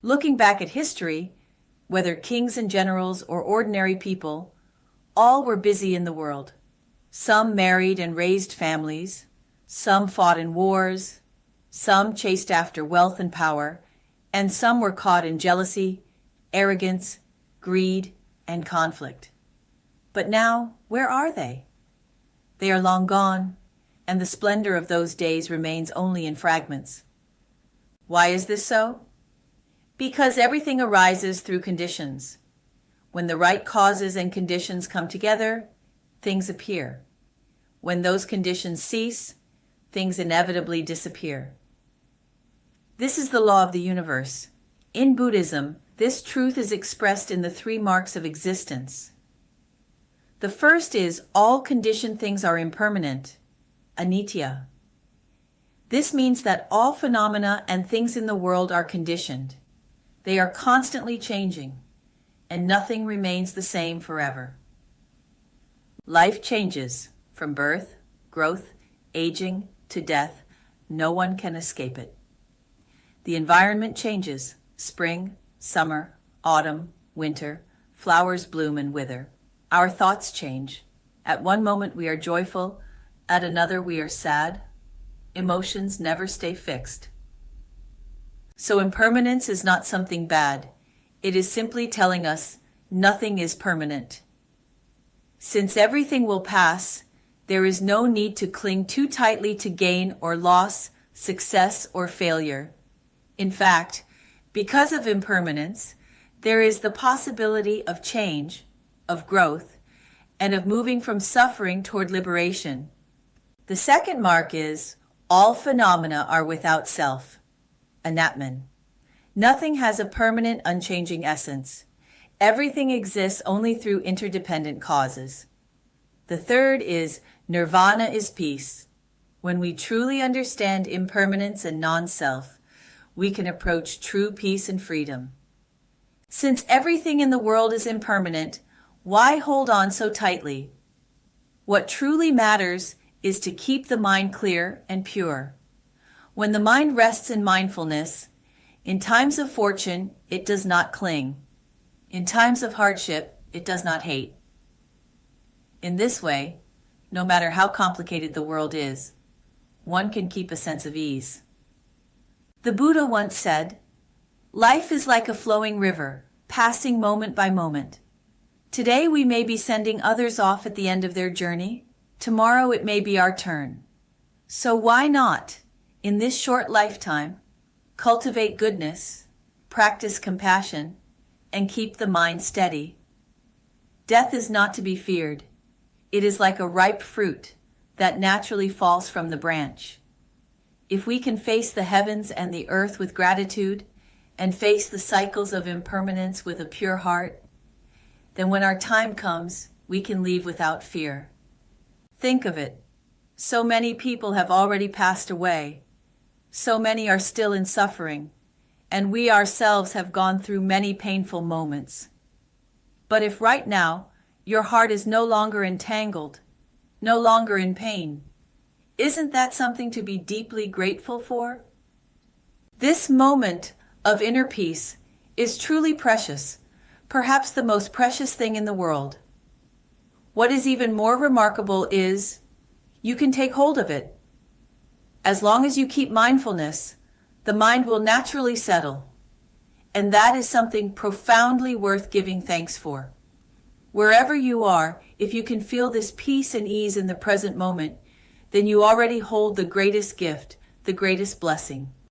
Looking back at history, whether kings and generals or ordinary people, all were busy in the world. Some married and raised families, some fought in wars, some chased after wealth and power, and some were caught in jealousy, arrogance, greed, and conflict. But now, where are they? They are long gone, and the splendor of those days remains only in fragments. Why is this so? Because everything arises through conditions. When the right causes and conditions come together, things appear. When those conditions cease, things inevitably disappear. This is the law of the universe. In Buddhism, this truth is expressed in the 3 marks of existence. The first is all conditioned things are impermanent, anicca. This means that all phenomena and things in the world are conditioned. They are constantly changing, and nothing remains the same forever. Life changes from birth, growth, aging, to death. No one can escape it. The environment changes: spring, summer, autumn, winter, flowers bloom and wither. Our thoughts change. At one moment we are joyful, at another we are sad. Emotions never stay fixed. So impermanence is not something bad. It is simply telling us nothing is permanent. Since everything will pass, there is no need to cling too tightly to gain or loss, success or failure. In fact, because of impermanence, there is the possibility of change, of growth, and of moving from suffering toward liberation. The second mark is all phenomena are without self, anatman. Nothing has a permanent, unchanging essence. Everything exists only through interdependent causes. The third is nirvana is peace. When we truly understand impermanence and non-self, we can approach true peace and freedom. Since everything in the world is impermanent, why hold on so tightly? What truly matters is to keep the mind clear and pure. When the mind rests in mindfulness, in times of fortune, it does not cling. In times of hardship, it does not hate. In this way, no matter how complicated the world is, one can keep a sense of ease. The Buddha once said, "Life is like a flowing river, passing moment by moment. Today we may be sending others off at the end of their journey. Tomorrow it may be our turn. So why not, in this short lifetime, cultivate goodness, practice compassion, and keep the mind steady? Death is not to be feared. It is like a ripe fruit that naturally falls from the branch. If we can face the heavens and the earth with gratitude and face the cycles of impermanence with a pure heart, then when our time comes, we can leave without fear. Think of it. So many people have already passed away. So many are still in suffering, and we ourselves have gone through many painful moments. But if right now your heart is no longer entangled, no longer in pain, isn't that something to be deeply grateful for? This moment of inner peace is truly precious, perhaps the most precious thing in the world. What is even more remarkable is you can take hold of it. As long as you keep mindfulness, the mind will naturally settle, and that is something profoundly worth giving thanks for. Wherever you are, if you can feel this peace and ease in the present moment, then you already hold the greatest gift, the greatest blessing.